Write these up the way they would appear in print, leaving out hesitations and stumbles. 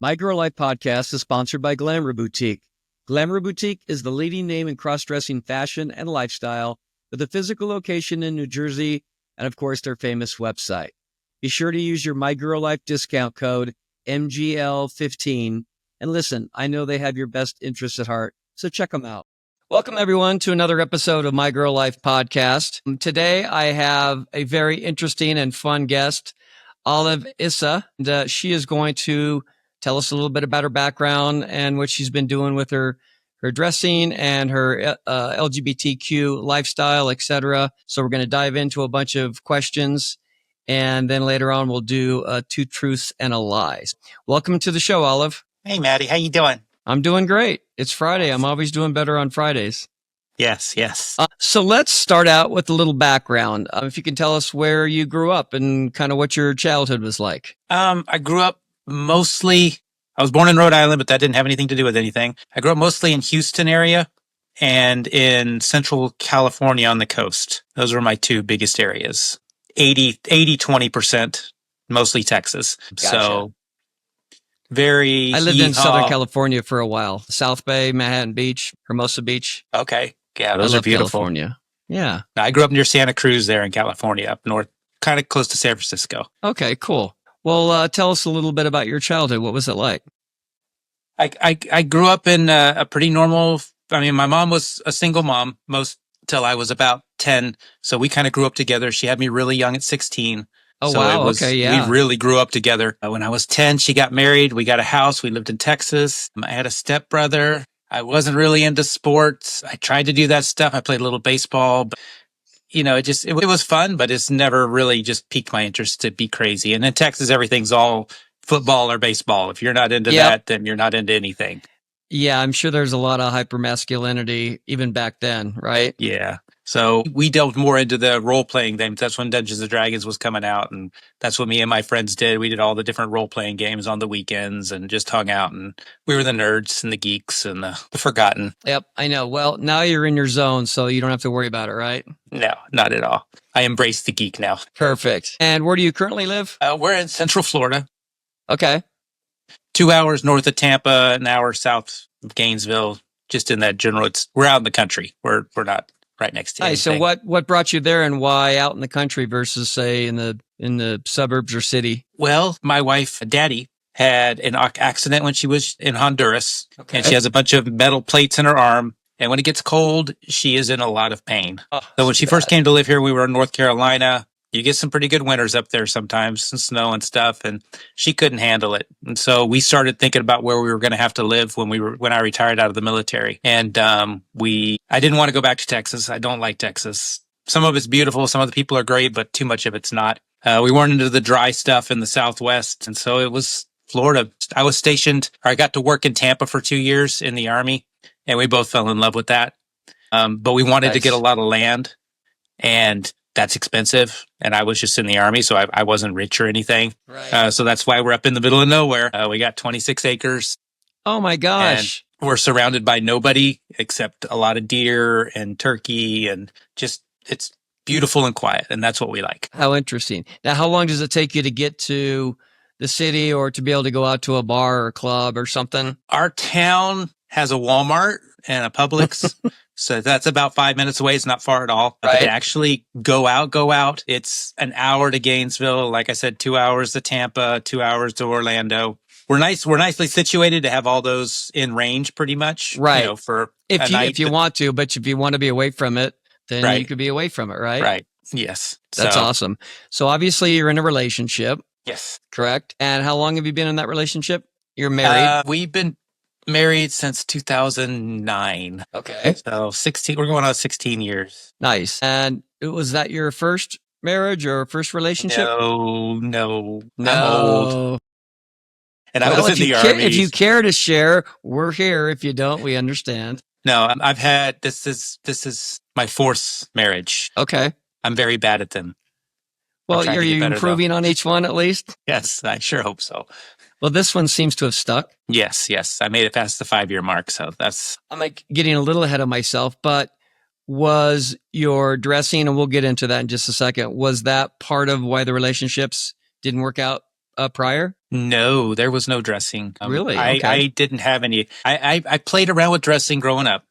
My Girl Life podcast is sponsored by Glamour Boutique. Glamour Boutique is the leading name in cross-dressing fashion and lifestyle with a physical location in New Jersey and, of course, their famous website. Be sure to use your My Girl Life discount code MGL15. And listen, I know they have your best interests at heart, so check them out. Welcome, everyone, to another episode of My Girl Life podcast. Today, I have a very interesting and fun guest, Olive Issa. And, she is going to tell us a little bit about her background and what she's been doing with her dressing and her LGBTQ lifestyle, etc. So we're going to dive into a bunch of questions, and then later on we'll do two truths and a lie. Welcome to the show, Olive. Hey, Maddie. How you doing? I'm doing great. It's Friday. I'm always doing better on Fridays. Yes. So let's start out with a little background. If you can tell us where you grew up and kind of what your childhood was like. I grew up mostly, I was born in Rhode Island, but that didn't have anything to do with anything. I grew up mostly in Houston area and in Central California on the coast. Those were my two biggest areas. 20%, mostly Texas. Gotcha. So very I lived in Southern California for a while. South Bay, Manhattan Beach, Hermosa Beach. Okay. Yeah, those are beautiful. California. Yeah. I grew up near Santa Cruz there in California, up north, kind of close to San Francisco. Okay, cool. Well, tell us a little bit about your childhood. What was it like? I grew up in a pretty normal, my mom was a single mom most till I was about 10. So we kind of grew up together. She had me really young at 16. Oh, so wow. Okay, yeah. We really grew up together. When I was 10, she got married. We got a house. We lived in Texas. I had a stepbrother. I wasn't really into sports. I tried to do that stuff. I played a little baseball, but it was fun, but it's never really just piqued my interest to be crazy. And in Texas, everything's all football or baseball. If you're not into that, then you're not into anything. Yeah, I'm sure there's a lot of hypermasculinity even back then, right? Yeah. So we delved more into the role-playing games. That's when Dungeons & Dragons was coming out, and that's what me and my friends did. We did all the different role-playing games on the weekends and just hung out, and we were the nerds and the geeks and the forgotten. Yep, I know. Well, now you're in your zone, so you don't have to worry about it, right? No, not at all. I embrace the geek now. Perfect. And where do you currently live? We're in Central Florida. Okay. 2 hours north of Tampa, an hour south of Gainesville, just in that general. We're out in the country. We're not right next to anything. So what brought you there, and why out in the country versus, say, in the suburbs or city? Well, my wife, Daddy, had an accident when she was in Honduras, and she has a bunch of metal plates in her arm. And when it gets cold, she is in a lot of pain. So when she first came to live here, we were in North Carolina. You get some pretty good winters up there sometimes, and snow and stuff, and she couldn't handle it. And so we started thinking about where we were going to have to live when I retired out of the military. And I didn't want to go back to Texas. I don't like Texas. Some of it's beautiful, some of the people are great, but too much of it's not. We weren't into the dry stuff in the Southwest, and so it was Florida. I got to work in Tampa for 2 years in the Army, and we both fell in love with that. But we wanted to get a lot of land, and that's expensive. And I was just in the Army, so I wasn't rich or anything. Right. So that's why we're up in the middle of nowhere. We got 26 acres. Oh my gosh. And we're surrounded by nobody except a lot of deer and turkey, and just, it's beautiful and quiet. And that's what we like. How interesting. Now, how long does it take you to get to the city or to be able to go out to a bar or a club or something? Our town has a Walmart and a Publix. So that's about 5 minutes away. It's not far at all. Right. But to actually go out, it's an hour to Gainesville. Like I said, 2 hours to Tampa, 2 hours to Orlando. We're nicely situated to have all those in range pretty much. Right. For if you want to, but if you want to be away from it, then you could be away from it, right? Right. Yes. That's awesome. So obviously you're in a relationship. Yes. Correct. And how long have you been in that relationship? You're married? We've been married since 2009. Okay. So we're going on 16 years. Nice. And was that your first marriage or first relationship? No. I'm old. And I was in the Army. If you care to share, we're here. If you don't, we understand. No, I've had, this is my fourth marriage. Okay. I'm very bad at them. Well, are you improving on each one at least? Yes, I sure hope so. Well, this one seems to have stuck. Yes. I made it past the 5-year mark, so that's... I'm like getting a little ahead of myself, but was your dressing, and we'll get into that in just a second, was that part of why the relationships didn't work out prior? No, there was no dressing. Really? I, Okay. I didn't have any. I played around with dressing growing up,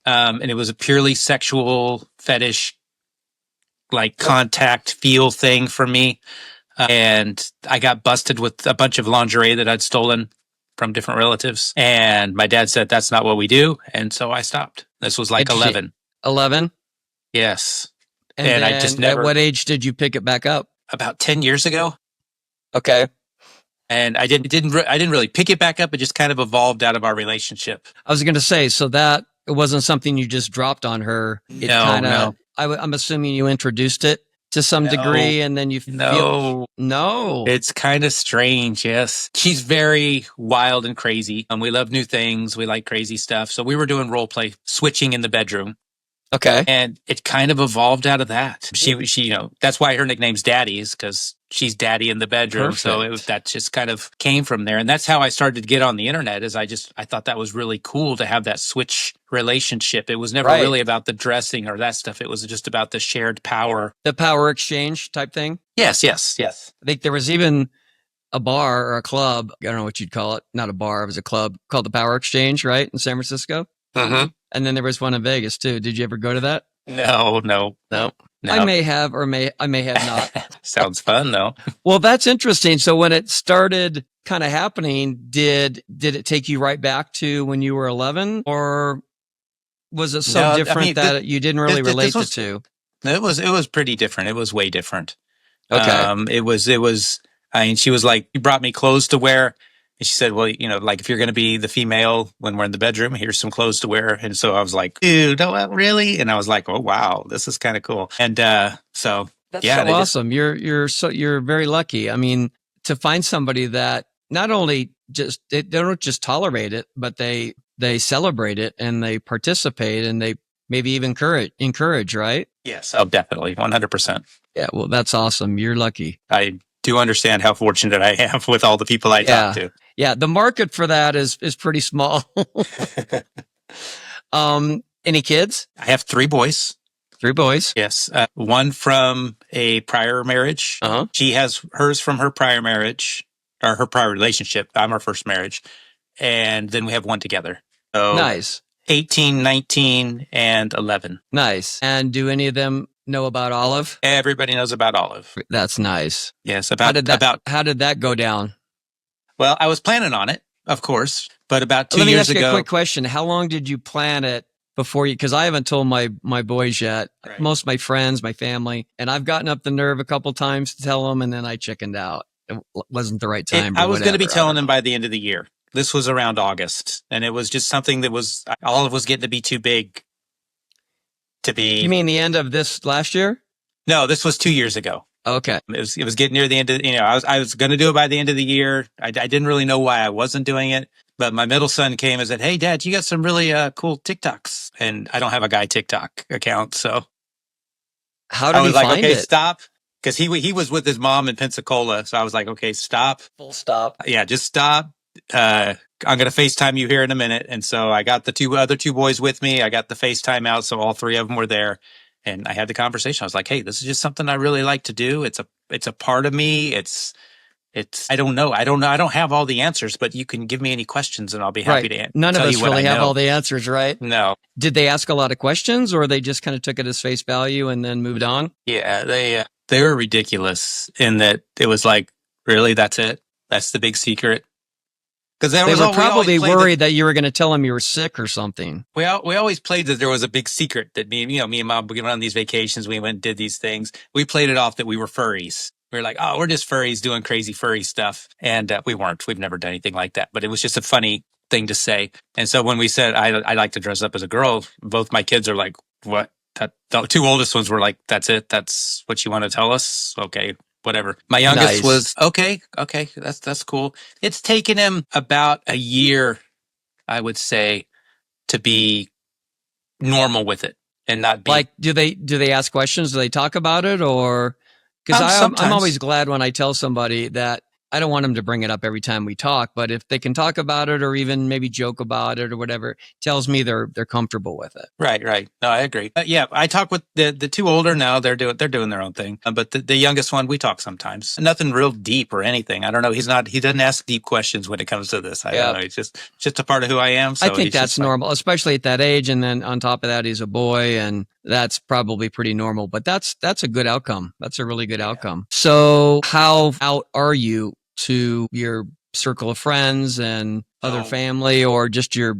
and it was a purely sexual fetish, like contact feel thing for me. And I got busted with a bunch of lingerie that I'd stolen from different relatives. And my dad said, that's not what we do. And so I stopped. This was like 11. 11? Yes. And I then just at never, what age did you pick it back up? about 10 years ago. Okay. And I didn't really pick it back up. It just kind of evolved out of our relationship. I was going to say, so that it wasn't something you just dropped on her. It No. I'm assuming you introduced it to some degree, and then you no. It's kind of strange. Yes, she's very wild and crazy. We love new things. We like crazy stuff. So we were doing role play, switching in the bedroom. Okay. And it kind of evolved out of that. She, that's why her nickname's Daddy, is because she's daddy in the bedroom. Perfect. So that just kind of came from there. And that's how I started to get on the internet, is I thought that was really cool to have that switch relationship. It was never really about the dressing or that stuff. It was just about the shared power. The power exchange type thing? Yes. I think there was even a bar or a club. I don't know what you'd call it. Not a bar. It was a club called the Power Exchange, right? In San Francisco. Mm-hmm. And then there was one in Vegas too. Did you ever go to that? No. I may have, or I may have not. Sounds fun though. Well, that's interesting. So when it started kind of happening, did it take you right back to when you were 11, or was it so different that you didn't really relate the two? It was pretty different. It was way different. Okay. It was, I mean, she was like, you brought me clothes to wear. And she said, well, like if you're going to be the female when we're in the bedroom, here's some clothes to wear. And so I was like, dude, no, really? And I was like, oh, wow, this is kind of cool. And so, that's so awesome. You're very lucky. I mean, to find somebody that not only they don't just tolerate it, but they celebrate it and they participate and they maybe even encourage, right? Yes. Oh, definitely. 100%. Yeah. Well, that's awesome. You're lucky. I do understand how fortunate I am with all the people I talk to. Yeah. The market for that is pretty small. Any kids? I have 3 boys. 3 boys. Yes. One from a prior marriage. Uh-huh. She has hers from her prior marriage, or her prior relationship. I'm her first marriage. And then we have one together. So nice. 18, 19, and 11. Nice. And do any of them know about Olive? Everybody knows about Olive. That's nice. Yes. How did that go down? Well, I was planning on it, of course, but about 2 years ago. Let me ask you a quick question. How long did you plan it before you, because I haven't told my boys yet, right. Most of my friends, my family, and I've gotten up the nerve a couple times to tell them, and then I chickened out. It wasn't the right time. I was going to be telling them by the end of the year. This was around August, and it was just something that Olive was getting to be too big to be. You mean the end of this last year? No, this was 2 years ago. Okay. It was getting near the end of, I was going to do it by the end of the year. I didn't really know why I wasn't doing it, but my middle son came and said, "Hey Dad, you got some really cool TikToks." And I don't have a guy TikTok account. So how did he find okay, it? Stop. Cause he was with his mom in Pensacola. So I was like, okay, stop. Full stop. Yeah, just stop. I'm going to FaceTime you here in a minute. And so I got the other two boys with me. I got the FaceTime out. So all 3 of them were there. And I had the conversation. I was like, "Hey, this is just something I really like to do. It's a part of me. I don't know. I don't have all the answers, but you can give me any questions and I'll be happy to answer. None of us really have all the answers, right? No. Did they ask a lot of questions, or they just kind of took it as face value and then moved on? Yeah, they were ridiculous in that it was like, really, that's it? That's the big secret? Because they were probably worried that you were going to tell them you were sick or something. We always played that there was a big secret that me and Mom, we went on these vacations, we went and did these things. We played it off that we were furries. We were like, oh, we're just furries doing crazy furry stuff. And we weren't. We've never done anything like that. But it was just a funny thing to say. And so when we said, I like to dress up as a girl, both my kids are like, what? The 2 oldest ones were like, that's it? That's what you want to tell us? Okay. Whatever. My youngest was okay. That's cool. It's taken him about a year, I would say, to be normal with it and not be like. Do they ask questions? Do they talk about it, or because I'm always glad when I tell somebody that I don't want them to bring it up every time we talk, but if they can talk about it or even maybe joke about it or whatever, it tells me they're comfortable with it. Right. No, I agree. Yeah, I talk with the two older now. They're doing their own thing. But the youngest one, we talk sometimes. Nothing real deep or anything. I don't know. He doesn't ask deep questions when it comes to this. I don't know. It's just a part of who I am. So I think that's normal, especially at that age. And then on top of that, he's a boy, and that's probably pretty normal. But that's a good outcome. That's a really good outcome. So how out are you to your circle of friends and other family, or just your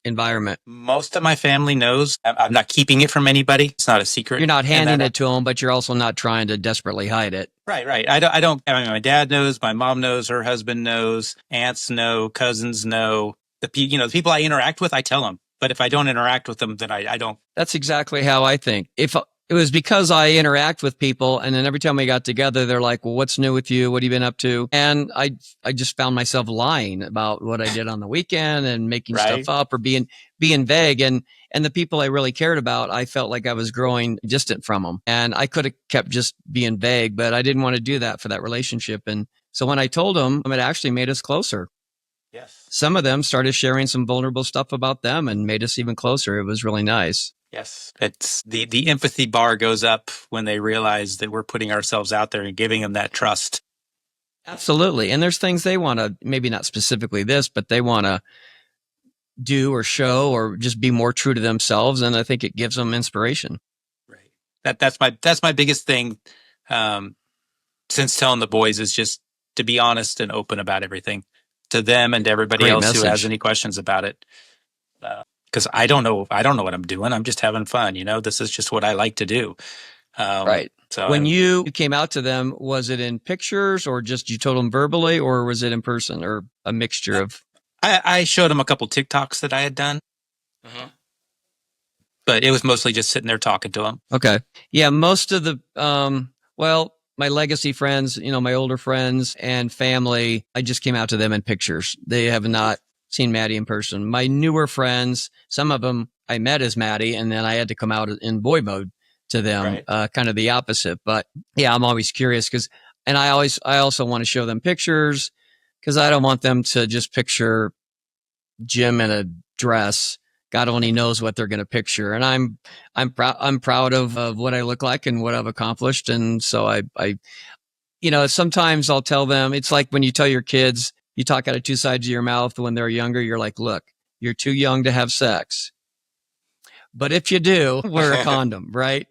environment? Most of my family knows. I'm not keeping it from anybody. It's not a secret. You're not handing it to them, but you're also not trying to desperately hide it. Right. I don't. I mean, my dad knows. My mom knows. Her husband knows. Aunts know. Cousins know. The people I interact with, I tell them. But if I don't interact with them, then I don't. That's exactly how I think. If it was because I interact with people, and then every time we got together, they're like, well, what's new with you? What have you been up to? And I just found myself lying about what I did on the weekend and making stuff up or being vague. And the people I really cared about, I felt like I was growing distant from them. And I could have kept just being vague, but I didn't want to do that for that relationship. And so when I told them, it actually made us closer. Yes. Some of them started sharing some vulnerable stuff about them and made us even closer. It was really nice. Yes. It's the empathy bar goes up when they realize that we're putting ourselves out there and giving them that trust. Absolutely. And there's things they want to, maybe not specifically this, but they want to do or show or just be more true to themselves. And I think it gives them inspiration. Right. That's my biggest thing since telling the boys is just to be honest and open about everything to them and to everybody else who has any questions about it. Because I don't know what I'm doing. I'm just having fun. This is just what I like to do. Right. So when you came out to them, was it in pictures or just you told them verbally, or was it in person, or a mixture of? I showed them a couple TikToks that I had done, but it was mostly just sitting there talking to them. Okay. Yeah. Most of the, my legacy friends, my older friends and family, I just came out to them in pictures. They have not seen Maddie in person. My newer friends, some of them I met as Maddie, and then I had to come out in boy mode to them, kind of the opposite. But yeah, I'm always curious and I also want to show them pictures because I don't want them to just picture Jim in a dress. God only knows what they're going to picture. And I'm proud of what I look like and what I've accomplished. And so I sometimes I'll tell them, it's like when you tell your kids, you talk out of two sides of your mouth when they're younger. You're like, look, you're too young to have sex. But if you do, wear a condom, right?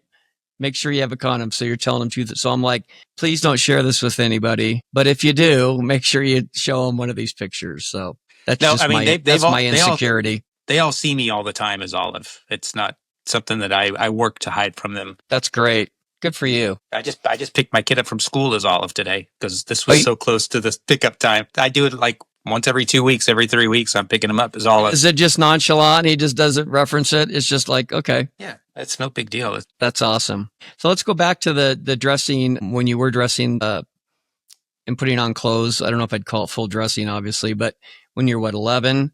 Make sure you have a condom. So you're telling them truth. So I'm like, please don't share this with anybody. But if you do, make sure you show them one of these pictures. So that's my insecurity. They all see me all the time as Olive. It's not something that I work to hide from them. That's great. Good for you. I just picked my kid up from school as Olive today because this was so close to the pickup time. I do it like once every 2 weeks, every 3 weeks. I'm picking him up as Olive. Is it just nonchalant? He just doesn't reference it. It's just like, okay. Yeah, it's no big deal. That's awesome. So let's go back to the dressing when you were dressing and putting on clothes. I don't know if I'd call it full dressing, obviously, but when you're 11?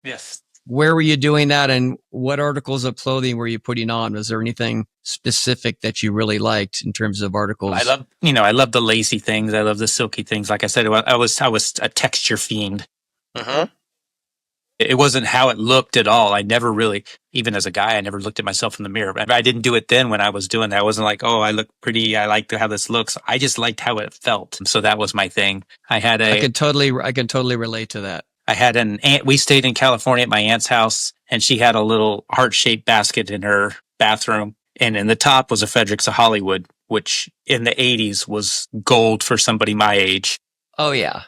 Yes. Where were you doing that, and what articles of clothing were you putting on? Was there anything specific that you really liked in terms of articles? I love the lacy things. I love the silky things. Like I said, I was a texture fiend. It wasn't how it looked at all. I never really, even as a guy, I never looked at myself in the mirror. I didn't do it then when I was doing that. I wasn't like, oh, I look pretty. I like how this looks. I just liked how it felt. So that was my thing. I can totally relate to that. I had an aunt. We stayed in California at my aunt's house, and she had a little heart-shaped basket in her bathroom. And in the top was a Fredericks of Hollywood, which in the 80s was gold for somebody my age. Oh, yeah.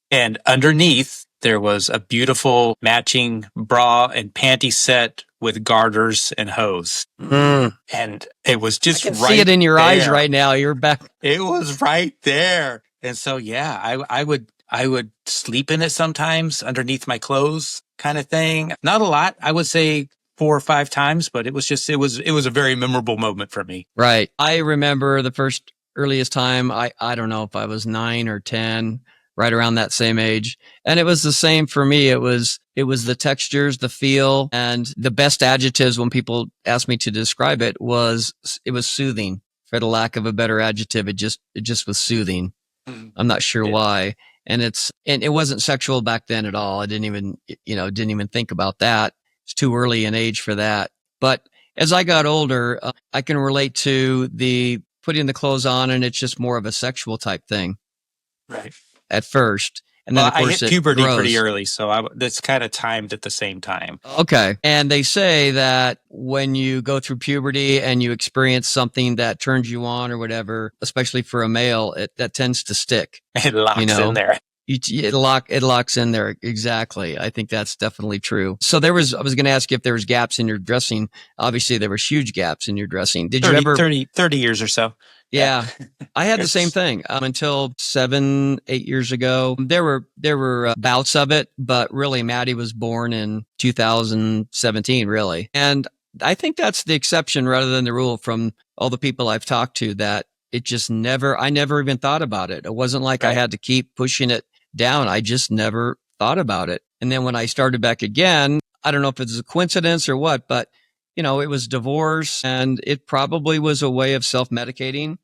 And underneath, there was a beautiful matching bra and panty set with garters and hose. And it was just right there. I can see it in your eyes right now. You're back. It was right there. And so, yeah, I would sleep in it sometimes underneath my clothes kind of thing. Not a lot. I would say 4 or 5 times, but it was a very memorable moment for me. Right. I remember the earliest time, I don't know if I was 9 or 10, right around that same age. And it was the same for me. It was the textures, the feel, and the best adjectives when people asked me to describe it was soothing. For the lack of a better adjective, it just was soothing. I'm not sure why. And and it wasn't sexual back then at all. I didn't even think about that. It's too early in age for that. But as I got older, I can relate to the putting the clothes on, and it's just more of a sexual type thing. Right. At first. And then, Well, of course, I hit it puberty grows. pretty early, so that's kind of timed at the same time. Okay. And they say that when you go through puberty and you experience something that turns you on or whatever, especially for a male, that tends to stick. It locks in there. It locks in there. Exactly. I think that's definitely true. So I was going to ask you if there was gaps in your dressing. Obviously, there was huge gaps in your dressing. Did you ever 30 years or so? Yeah. I had the same thing until 7-8 years ago. There were bouts of it, but really Maddie was born in 2017, really. And I think that's the exception rather than the rule from all the people I've talked to, that I never even thought about it. It wasn't like I had to keep pushing it down. I just never thought about it. And then when I started back again, I don't know if it's a coincidence or what, but it was divorce, and it probably was a way of self-medicating,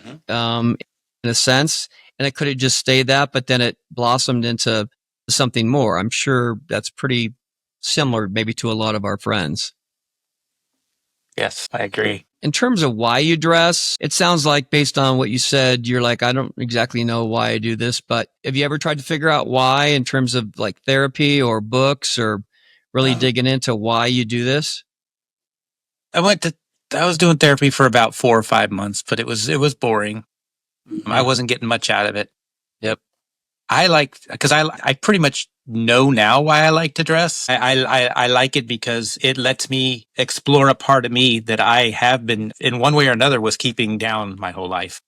in a sense. And it could have just stayed that, but then it blossomed into something more. I'm sure that's pretty similar maybe to a lot of our friends. Yes, I agree. In terms of why you dress, it sounds like based on what you said, you're like, I don't exactly know why I do this, but have you ever tried to figure out why in terms of like therapy or books, or really digging into why you do this? I was doing therapy for about 4 or 5 months, but it was boring. I wasn't getting much out of it. Yep. Because I pretty much know now why I like to dress. I like it because it lets me explore a part of me that I have been, in one way or another, was keeping down my whole life.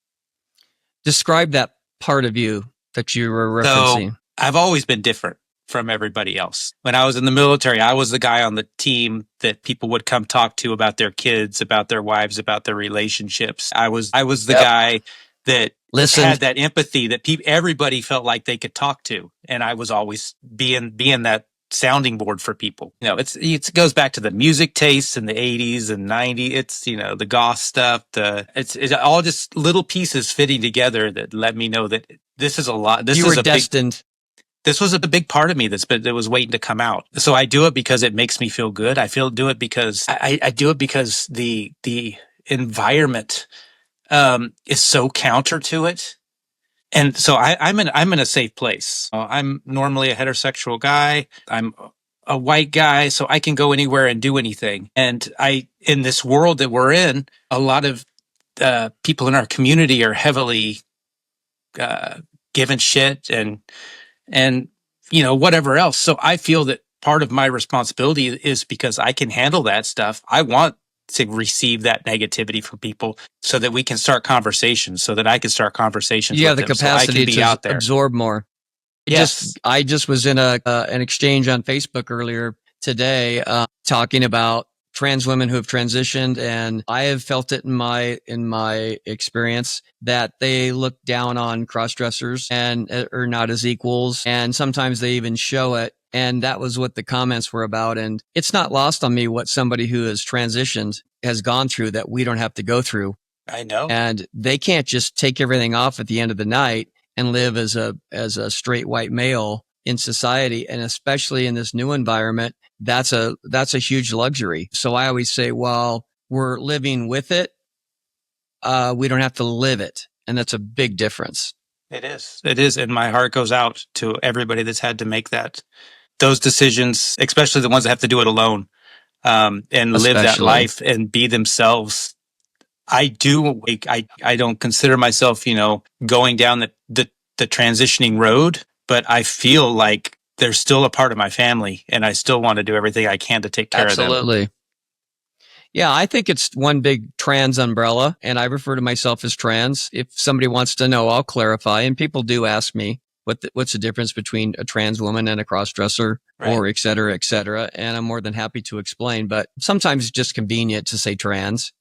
Describe that part of you that you were referencing. So I've always been different from everybody else. When I was in the military, I was the guy on the team that people would come talk to about their kids, about their wives, about their relationships. I was the guy that had that empathy that everybody felt like they could talk to, and I was always being that sounding board for people. It goes back to the music tastes in the 80s and 90s. It's the goth stuff. It's all just little pieces fitting together that let me know that this is a lot. You were destined. This was a big part of me that was waiting to come out. So I do it because it makes me feel good. Do it because I do it because the environment is so counter to it. And so I'm in a safe place. I'm normally a heterosexual guy. I'm a white guy, so I can go anywhere and do anything. And in this world that we're in, a lot of people in our community are heavily given shit and whatever else. So I feel that part of my responsibility is because I can handle that stuff. I want to receive that negativity from people so that we can start conversations, so that I can start conversations. You have the capacity to absorb more. Yes. I just was in an exchange on Facebook earlier today, talking about trans women who have transitioned, and I have felt it in my experience that they look down on crossdressers and are not as equals, and sometimes they even show it. And that was what the comments were about. And it's not lost on me what somebody who has transitioned has gone through that we don't have to go through. I know. And they can't just take everything off at the end of the night and live as a straight white male in society. And especially in this new environment, that's a huge luxury. So I always say, well, we're living with it. We don't have to live it. And that's a big difference. It is. And my heart goes out to everybody that's had to make those decisions, especially the ones that have to do it alone, and live that life and be themselves. I don't consider myself, going down the transitioning road, but I feel like they're still a part of my family, and I still want to do everything I can to take care of them. Absolutely. Yeah, I think it's one big trans umbrella, and I refer to myself as trans. If somebody wants to know, I'll clarify. And people do ask me what's the difference between a trans woman and a crossdresser, or et cetera, et cetera. And I'm more than happy to explain. But sometimes it's just convenient to say trans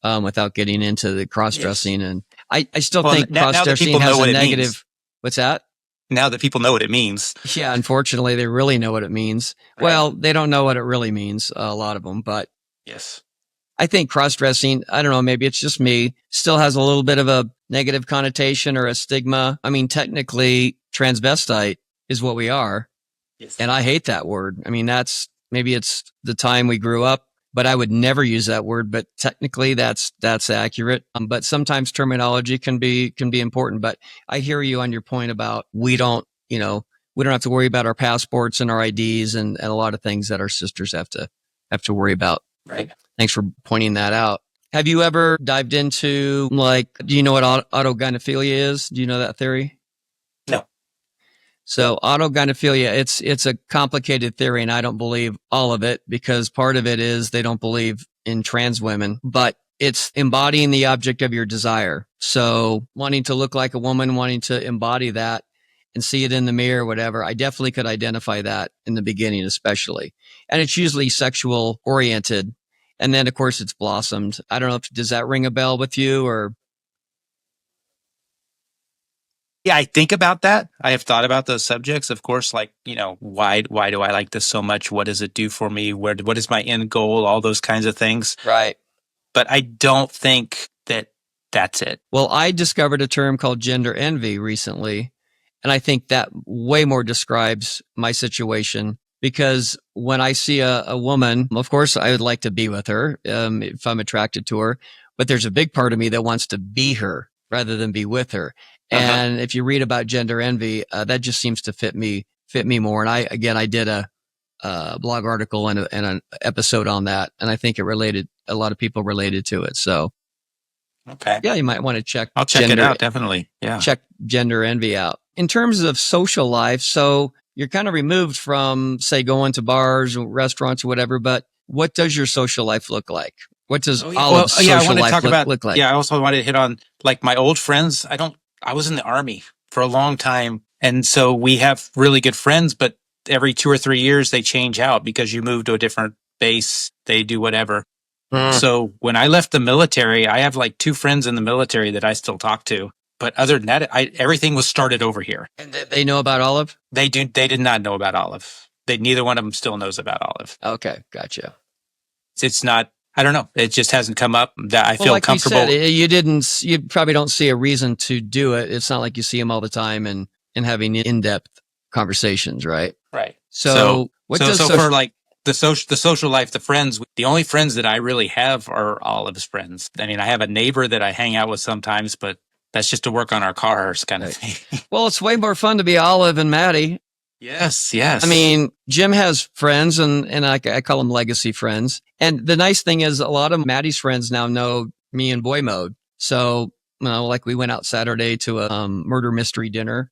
without getting into the cross-dressing. Yes. And I still think cross-dressing has a negative. What's that? Now that people know what it means. Yeah, unfortunately, they really know what it means. Right. Well, they don't know what it really means, a lot of them, but. Yes. I think cross-dressing, I don't know, maybe it's just me, still has a little bit of a negative connotation or a stigma. I mean, technically, transvestite is what we are. Yes. And I hate that word. I mean, maybe it's the time we grew up, but I would never use that word. But technically, that's accurate. But sometimes terminology can be important. But I hear you on your point about we don't have to worry about our passports and our IDs and a lot of things that our sisters have to worry about. Right. Thanks for pointing that out. Have you ever dived into, do you know what autogynephilia is? Do you know that theory? No. So autogynephilia, it's a complicated theory, and I don't believe all of it, because part of it is they don't believe in trans women, but it's embodying the object of your desire. So wanting to look like a woman, wanting to embody that and see it in the mirror, whatever. I definitely could identify that in the beginning, especially. And it's usually sexual oriented. And then, of course, it's blossomed. I don't know does that ring a bell with you or? Yeah, I think about that. I have thought about those subjects. Of course, like, why do I like this so much? What does it do for me? What is my end goal? All those kinds of things. Right. But I don't think that that's it. Well, I discovered a term called gender envy recently. And I think that way more describes my situation, because when I see a woman, of course, I would like to be with her if I'm attracted to her. But there's a big part of me that wants to be her rather than be with her. And if you read about gender envy, that just seems to fit me more. And I did a blog article and an episode on that, and I think a lot of people related to it. So, okay, yeah, you might want to check. I'll check it out, definitely. Yeah, check gender envy out. In terms of social life, so you're kind of removed from, say, going to bars or restaurants or whatever. But what does your social life look like? What does Olive's social life look like? Yeah, I also wanted to hit on like my old friends. I was in the Army for a long time. And so we have really good friends, but every 2 or 3 years they change out because you move to a different base. They do whatever. So when I left the military, I have like 2 friends in the military that I still talk to. But other than that, everything was started over here. And they know about Olive? They did not know about Olive. Neither one of them still knows about Olive. Okay, gotcha. It's not, I don't know. It just hasn't come up that I feel comfortable. You said, you probably don't see a reason to do it. It's not like you see them all the time and having in-depth conversations, right? Right. So for like the social life, the friends, the only friends that I really have are Olive's friends. I mean, I have a neighbor that I hang out with sometimes, but that's just to work on our cars kind of thing. Well, it's way more fun to be Olive and Maddie. Yes. I mean, Jim has friends and I call them legacy friends. And the nice thing is a lot of Maddie's friends now know me in boy mode. So, like we went out Saturday to a murder mystery dinner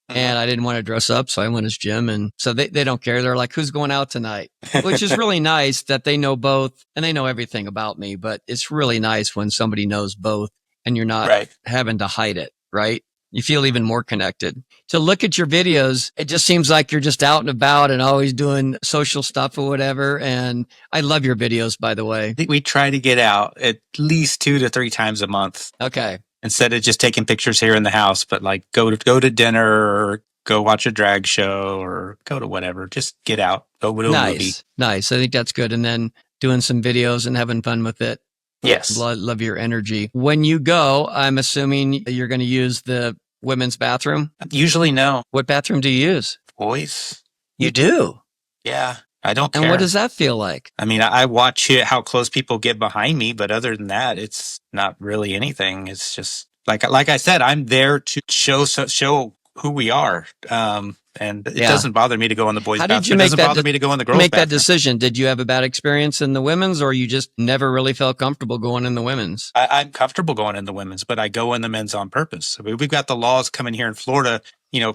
and I didn't want to dress up. So I went as Jim. And so they don't care. They're like, who's going out tonight? Which is really nice that they know both and they know everything about me. But it's really nice when somebody knows both and you're not having to hide it, right? You feel even more connected. To look at your videos, it just seems like you're just out and about and always doing social stuff or whatever. And I love your videos, by the way. I think we try to get out at least 2 to 3 times a month. Okay. Instead of just taking pictures here in the house, but like go to dinner or go watch a drag show or go to whatever. Just get out. Go to a movie. Nice. I think that's good. And then doing some videos and having fun with it. Yes. Love your energy. When you go, I'm assuming you're going to use the women's bathroom? Usually no. What bathroom do you use? Boys. You do? Yeah. I don't care. And what does that feel like? I mean, I watch how close people get behind me, but other than that, it's not really anything. It's just like I said, I'm there to show who we are. And it doesn't bother me to go in the boys' bathroom. It doesn't bother me to go in the girls' bathroom. Make that decision. Did you have a bad experience in the women's, or you just never really felt comfortable going in the women's? I'm comfortable going in the women's, but I go in the men's on purpose. We've got the laws coming here in Florida.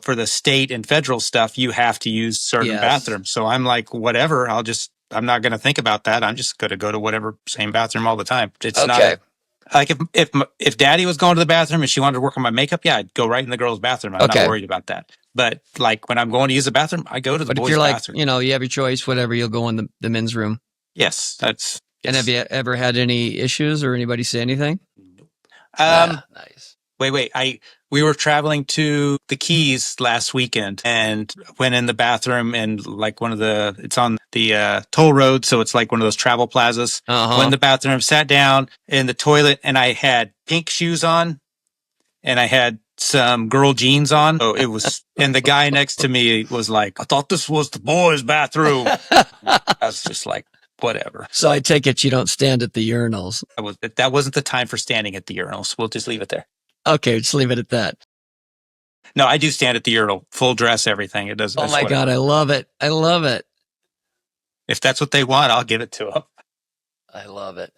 For the state and federal stuff, you have to use certain bathrooms. So I'm like, whatever. I'm not going to think about that. I'm just going to go to whatever same bathroom all the time. It's not like if Daddy was going to the bathroom and she wanted to work on my makeup, I'd go right in the girls' bathroom. I'm not worried about that. But like when I'm going to use the bathroom, I go to the boys' bathroom. But if you're you have your choice, whatever, you'll go in the men's room. Yes, that's. And have you ever had any issues or anybody say anything? Nice. We were traveling to the Keys last weekend and went in the bathroom and like it's on the toll road. So it's like one of those travel plazas. Went in the bathroom, sat down in the toilet, and I had pink shoes on and I had some girl jeans on. So it was, and the guy next to me was like, I thought this was the boys' bathroom. I was just like, whatever. So I take it you don't stand at the urinals. That wasn't the time for standing at the urinals. We'll just leave it there. Okay, just leave it at that. No, I do stand at the urinal, full dress, everything. It does. Oh my God, I love it. I love it. If that's what they want, I'll give it to them. I love it.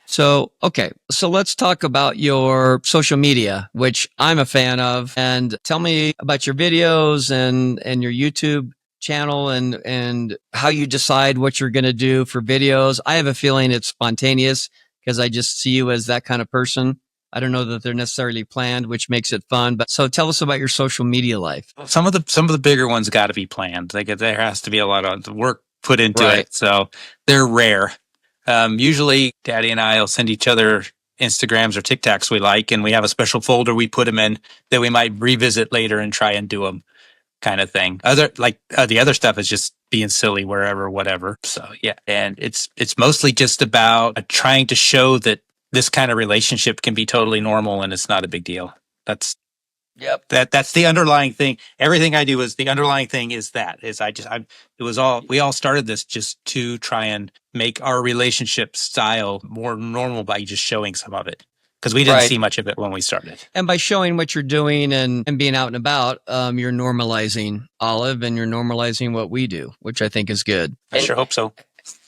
So, okay. So let's talk about your social media, which I'm a fan of, and tell me about your videos and your YouTube channel and how you decide what you're going to do for videos. I have a feeling it's spontaneous because I just see you as that kind of person. I don't know that they're necessarily planned, which makes it fun. But so tell us about your social media life. Some of the bigger ones got to be planned. There has to be a lot of work put into it. So they're rare. Usually Daddy and I will send each other Instagrams or TikToks we like, and we have a special folder we put them in that we might revisit later and try and do them, kind of thing. The other stuff is just being silly wherever, whatever. So yeah, and it's mostly just about trying to show that this kind of relationship can be totally normal and it's not a big deal. That's the underlying thing. Everything I do is the underlying thing is we all started this just to try and make our relationship style more normal by just showing some of it. Because we didn't see much of it when we started. And by showing what you're doing and being out and about, you're normalizing Olive and you're normalizing what we do, which I think is good. I sure hope so.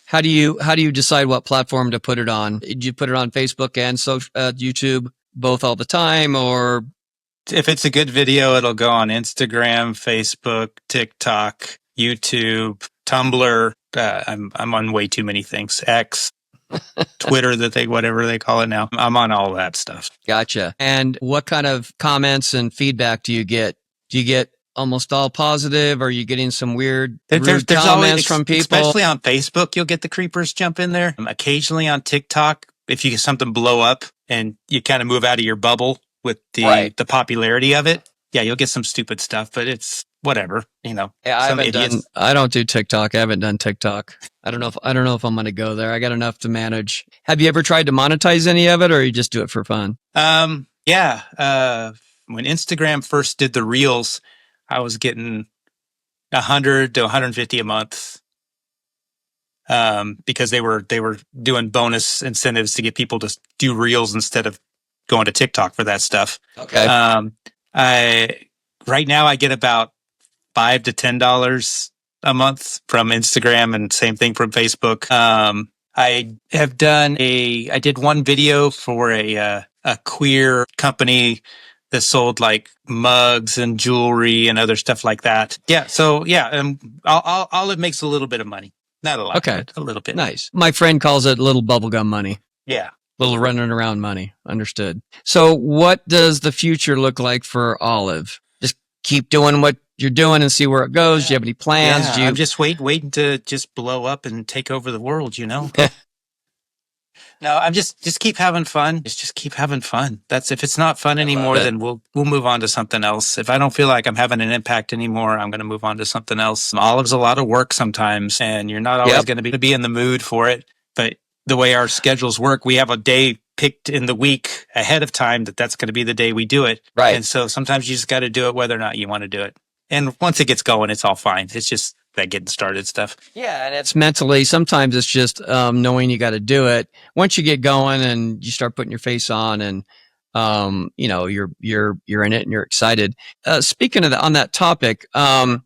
How do you decide what platform to put it on? Did you put it on Facebook and YouTube both all the time, or? If it's a good video, it'll go on Instagram, Facebook, TikTok, YouTube, Tumblr. I'm on way too many things. X, Twitter, whatever they call it now. I'm on all that stuff. Gotcha. And what kind of comments and feedback do you get? Do you get almost all positive? Or are you getting some rude comments always, from people? Especially on Facebook, you'll get the creepers jump in there. Occasionally on TikTok, if you get something blow up and you kind of move out of your bubble with the popularity of it, yeah, you'll get some stupid stuff, but it's whatever, Yeah, I don't do TikTok. I haven't done TikTok. I don't know if I'm going to go there. I got enough to manage. Have you ever tried to monetize any of it, or you just do it for fun? Yeah. When Instagram first did the Reels, I was getting 100 to 150 a month. Because they were doing bonus incentives to get people to do Reels instead of going to TikTok for that stuff. Okay. Right now I get about $5 to $10 a month from Instagram, and same thing from Facebook. I did one video for a queer company that sold like mugs and jewelry and other stuff like that. Yeah. So yeah, Olive makes a little bit of money. Not a lot. Okay. A little bit. Nice. My friend calls it little bubblegum money. Yeah. Little running around money. Understood. So what does the future look like for Olive? Just keep doing what you're doing and see where it goes. Do you have any plans? I'm just waiting to just blow up and take over the world, No, I'm just keep having fun. Just keep having fun. If it's not fun anymore, then we'll move on to something else. If I don't feel like I'm having an impact anymore, I'm going to move on to something else. Olive's a lot of work sometimes, and you're not always going to be in the mood for it. But the way our schedules work, we have a day picked in the week ahead of time that's going to be the day we do it. Right. And so sometimes you just got to do it whether or not you want to do it. And once it gets going, it's all fine. It's just that getting started stuff. Yeah, and it's mentally, sometimes it's just knowing you got to do it. Once you get going and you start putting your face on and you're in it and you're excited. Speaking of on that topic, I've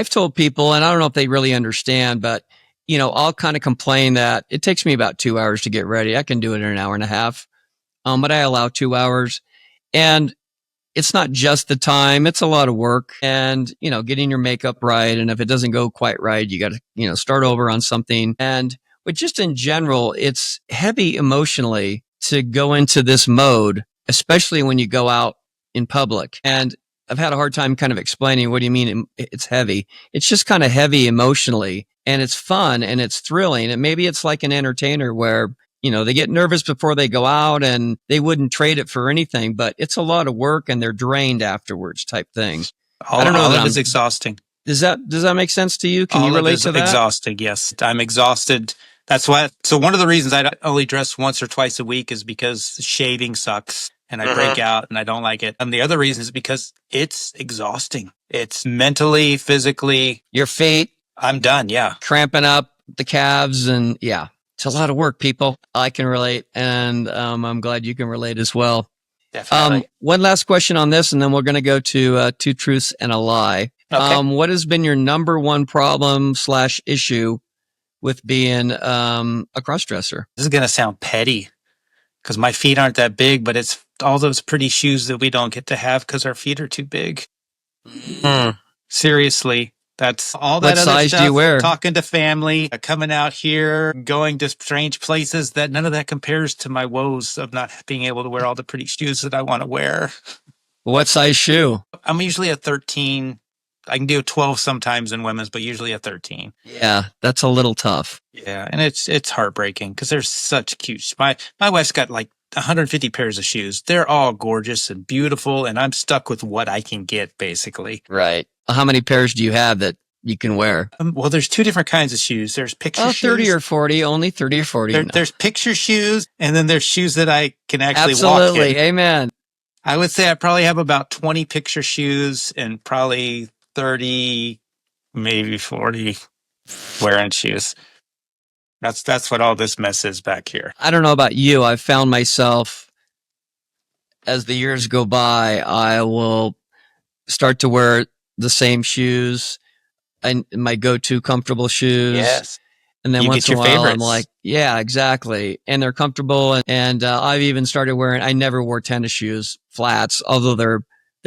told people, and I don't know if they really understand, but I'll kind of complain that it takes me about 2 hours to get ready. I can do it in an hour and a half. But I allow 2 hours, and it's not just the time, it's a lot of work and, getting your makeup right. And if it doesn't go quite right, you got to, start over on something. But just in general, it's heavy emotionally to go into this mode, especially when you go out in public. And I've had a hard time kind of explaining, what do you mean it's heavy? It's just kind of heavy emotionally, and it's fun and it's thrilling. And maybe it's like an entertainer where they get nervous before they go out and they wouldn't trade it for anything, but it's a lot of work and they're drained afterwards type thing. I don't know. All of it's exhausting. Does that make sense to you? Can you relate to that? Exhausting, yes. I'm exhausted. That's why. So one of the reasons I only dress once or twice a week is because shaving sucks and I break out and I don't like it. And the other reason is because it's exhausting. It's mentally, physically. Your feet. I'm done. Yeah. Cramping up the calves and yeah. It's a lot of work, people. I can relate, and I'm glad you can relate as well. Definitely. One last question on this, and then we're going to go to two truths and a lie. Okay. What has been your number one problem / issue with being a crossdresser? This is going to sound petty because my feet aren't that big, but it's all those pretty shoes that we don't get to have because our feet are too big. Seriously. That's all that what other size stuff, do you wear? Talking to family, coming out here, going to strange places, that none of that compares to my woes of not being able to wear all the pretty shoes that I want to wear. What size shoe? I'm usually a 13. I can do a 12 sometimes in women's, but usually a 13. Yeah, that's a little tough. Yeah, and it's heartbreaking because there's such cute. My wife's got like 150 pairs of shoes. They're all gorgeous and beautiful, and I'm stuck with what I can get, basically. Right. How many pairs do you have that you can wear? Well, there's two different kinds of shoes. There's picture shoes. 30 or 40, only 30 or 40. There's picture shoes, and then there's shoes that I can actually walk in. Absolutely. Amen. I would say I probably have about 20 picture shoes and probably 30, maybe 40 wearing shoes. That's what all this mess is back here. I don't know about you. I've found myself, as the years go by, I will start to wear the same shoes and my go-to comfortable shoes. Yes. And then You once get in a your while, I'm favorites. like, yeah, exactly. And they're comfortable. And I've even started wearing, I never wore tennis shoes, flats, although they're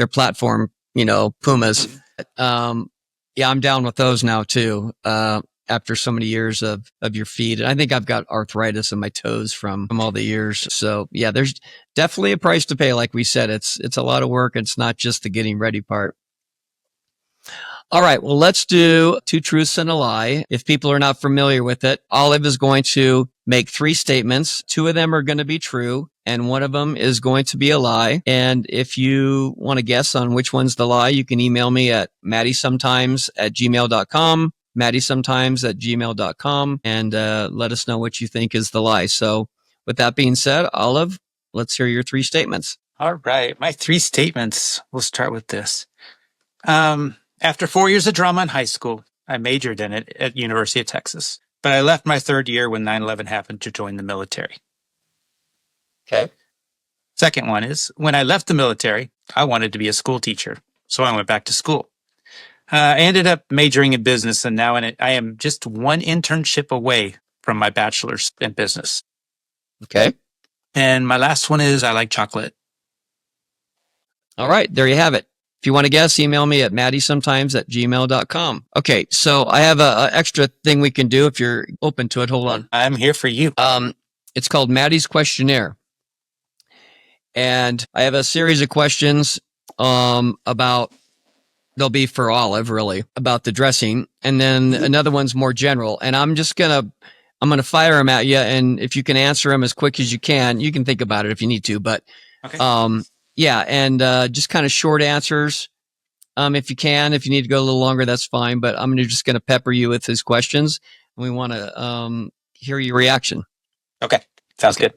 platform, Pumas. Yeah, I'm down with those now too. After so many years of your feet. And I think I've got arthritis in my toes from all the years. So yeah, there's definitely a price to pay. Like we said, it's a lot of work. It's not just the getting ready part. All right. Well, let's do two truths and a lie. If people are not familiar with it, Olive is going to make 3 statements. 2 of them are going to be true, and 1 of them is going to be a lie. And if you want to guess on which one's the lie, you can email me at maddysometimes@gmail.com, maddysometimes@gmail.com, and let us know what you think is the lie. So with that being said, Olive, let's hear your 3 statements. All right. My 3 statements. We'll start with this. After 4 years of drama in high school, I majored in it at University of Texas. But I left my 3rd year when 9/11 happened to join the military. Okay. Second one is, when I left the military, I wanted to be a school teacher. So I went back to school. I ended up majoring in business, and now I am just 1 internship away from my bachelor's in business. Okay. And my last one is, I like chocolate. All right. There you have it. If you want to guess, email me at maddysometimes@gmail.com. Okay. So I have a extra thing we can do if you're open to it. Hold on. I'm here for you. It's called Maddie's Questionnaire. And I have a series of questions about, they'll be for Olive, really, about the dressing. And then another one's more general. And I'm going to fire them at you. And if you can answer them as quick as you can think about it if you need to. But Okay. yeah, and just kind of short answers. If you can, if you need to go a little longer, that's fine. But I'm just going to pepper you with his questions. And we want to hear your reaction. Okay. Sounds good.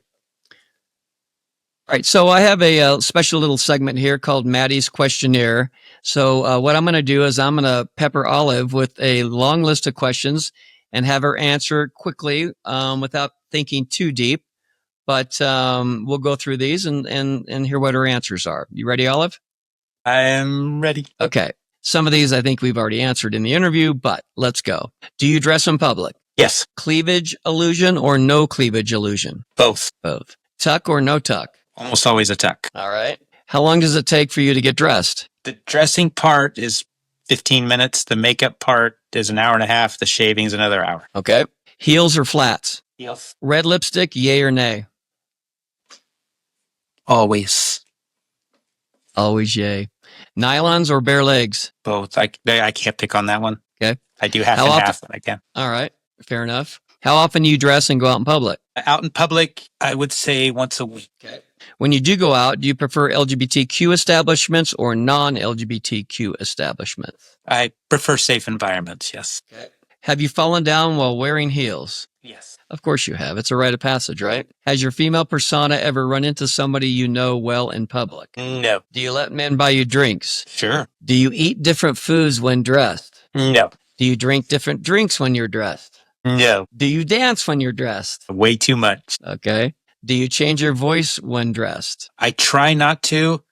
All right. So I have a special little segment here called Maddie's Questionnaire. So what I'm going to do is I'm going to pepper Olive with a long list of questions and have her answer quickly without thinking too deep. But we'll go through these and hear what her answers are. You ready, Olive? I am ready. Okay. Some of these I think we've already answered in the interview, but let's go. Do you dress in public? Yes. Cleavage illusion or no cleavage illusion? Both. Both. Tuck or no tuck? Almost always a tuck. All right. How long does it take for you to get dressed? The dressing part is 15 minutes. The makeup part is an hour and a half. The shaving is another hour. Okay. Heels or flats? Heels. Red lipstick, yay or nay? Always. Always yay. Nylons or bare legs? Both. I can't pick on that one. Okay. I do half How and often- half, but I can. All right. Fair enough. How often do you dress and go out in public? Out in public, I would say once a week. Okay. When you do go out, do you prefer LGBTQ establishments or non-LGBTQ establishments? I prefer safe environments, yes. Okay. Have you fallen down while wearing heels? Yes. Of course you have. It's a rite of passage, right? Has your female persona ever run into somebody you know well in public? No. Do you let men buy you drinks? Sure. Do you eat different foods when dressed? No. Do you drink different drinks when you're dressed? No. Do you dance when you're dressed? Way too much. Okay. Do you change your voice when dressed? I try not to,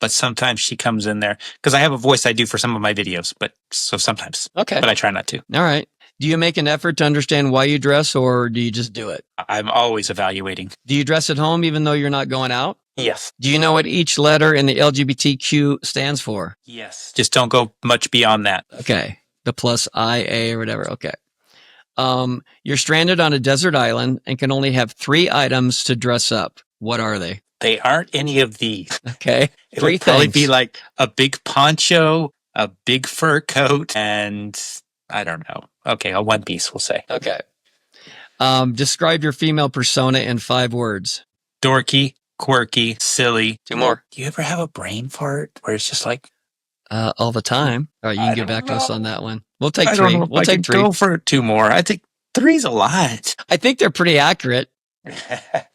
but sometimes she comes in there because I have a voice I do for some of my videos, but so sometimes. Okay. But I try not to. All right. Do you make an effort to understand why you dress or do you just do it? I'm always evaluating. Do you dress at home even though you're not going out? Yes. Do you know what each letter in the LGBTQ stands for? Yes. Just don't go much beyond that. Okay. The plus IA or whatever. Okay. You're stranded on a desert island and can only have 3 items to dress up. What are they? They aren't any of these. Okay. It 3 would probably things. be like a big poncho, a big fur coat, and I don't know. Okay, a one piece, we'll say. Okay. Describe your female persona in 5 words. Dorky, quirky, silly. 2 more. Do you ever have a brain fart where it's just like, All the time. All right, you I can get don't back to us know. on that one. We'll take I 3. don't know if We'll I take can 3. go for 2 more. I think 3's a lot. I think they're pretty accurate.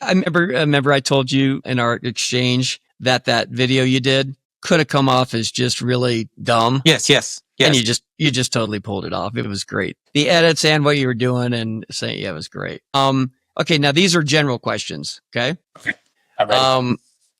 I remember I told you in our exchange that video you did could have come off as just really dumb. Yes. And you just totally pulled it off. It was great. The edits and what you were doing and saying, yeah, it was great. Okay. Now these are general questions. Okay. I'm ready.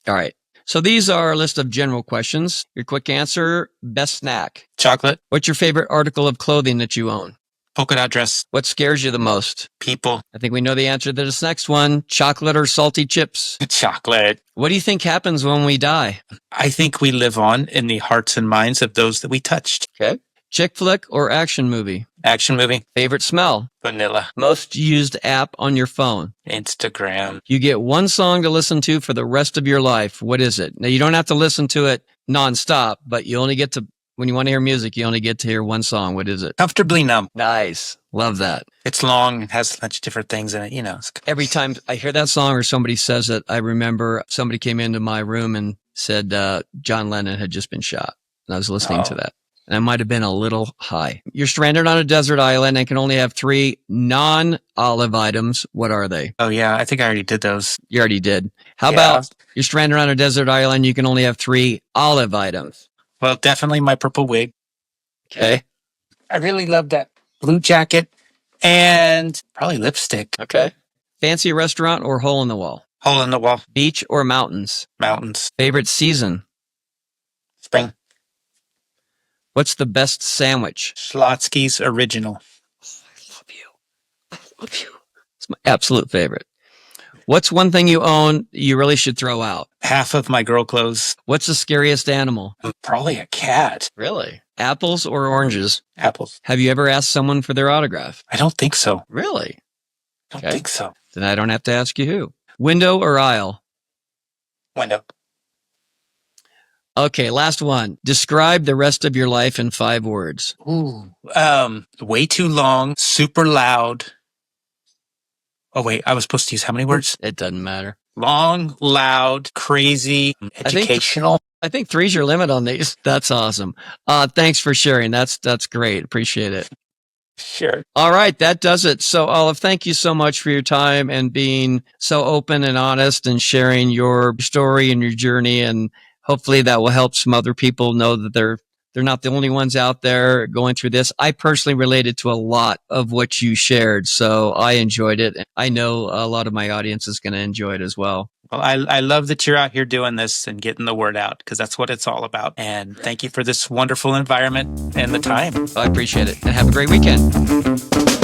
All right. So these are a list of general questions. Your quick answer, best snack. Chocolate, What's your favorite article of clothing that you own? polka dot dress, What scares you the most? people, I think we know the answer to this next one. Chocolate or salty chips? chocolate. What do you think happens when we die? I think we live on in the hearts and minds of those that we touched. Okay. Chick flick or action movie? Action movie, Favorite smell? vanilla, Most used app on your phone? Instagram. You get one song to listen to for the rest of your life. What is it? Now, you don't have to listen to it nonstop, but you only get to, when you want to hear music, you only get to hear one song. What is it? Comfortably numb. Nice. Love that. It's long. It has a bunch of different things in it. You know, Every time I hear that song or somebody says it, I remember somebody came into my room and said John Lennon had just been shot. And I was listening to that. And I might have been a little high. You're stranded on a desert island and can only have 3 non-olive items. What are they? Oh, yeah. I think I already did those. You already did. How Yeah. about you're stranded on a desert island, you can only have 3 olive items? Well, definitely my purple wig. Okay. I really love that blue jacket and probably lipstick. Okay. Fancy restaurant or hole in the wall? Hole in the wall. Beach or mountains? Mountains. Favorite season? Spring. What's the best sandwich? Schlotsky's original. I love you. I love you. It's my absolute favorite. What's one thing you own you really should throw out? Half of my girl clothes. What's the scariest animal? Probably a cat. Really? Apples or oranges? Apples. Have you ever asked someone for their autograph? I don't think so. Really? I don't Okay. think so. Then I don't have to ask you who. Window or aisle? Window. Okay, last one. Describe the rest of your life in 5 words. Ooh. Way too long. Super loud. Oh, wait. I was supposed to use how many words? It doesn't matter. Long, loud, crazy, educational. I think 3's your limit on these. That's awesome. Thanks for sharing. That's great. Appreciate it. Sure. All right, that does it. So, Olive, thank you so much for your time and being so open and honest and sharing your story and your journey. And hopefully that will help some other people know that they're not the only ones out there going through this. I personally related to a lot of what you shared, so I enjoyed it. I know a lot of my audience is going to enjoy it as well. Well, I love that you're out here doing this and getting the word out because that's what it's all about. And thank you for this wonderful environment and the time. I appreciate it. And have a great weekend.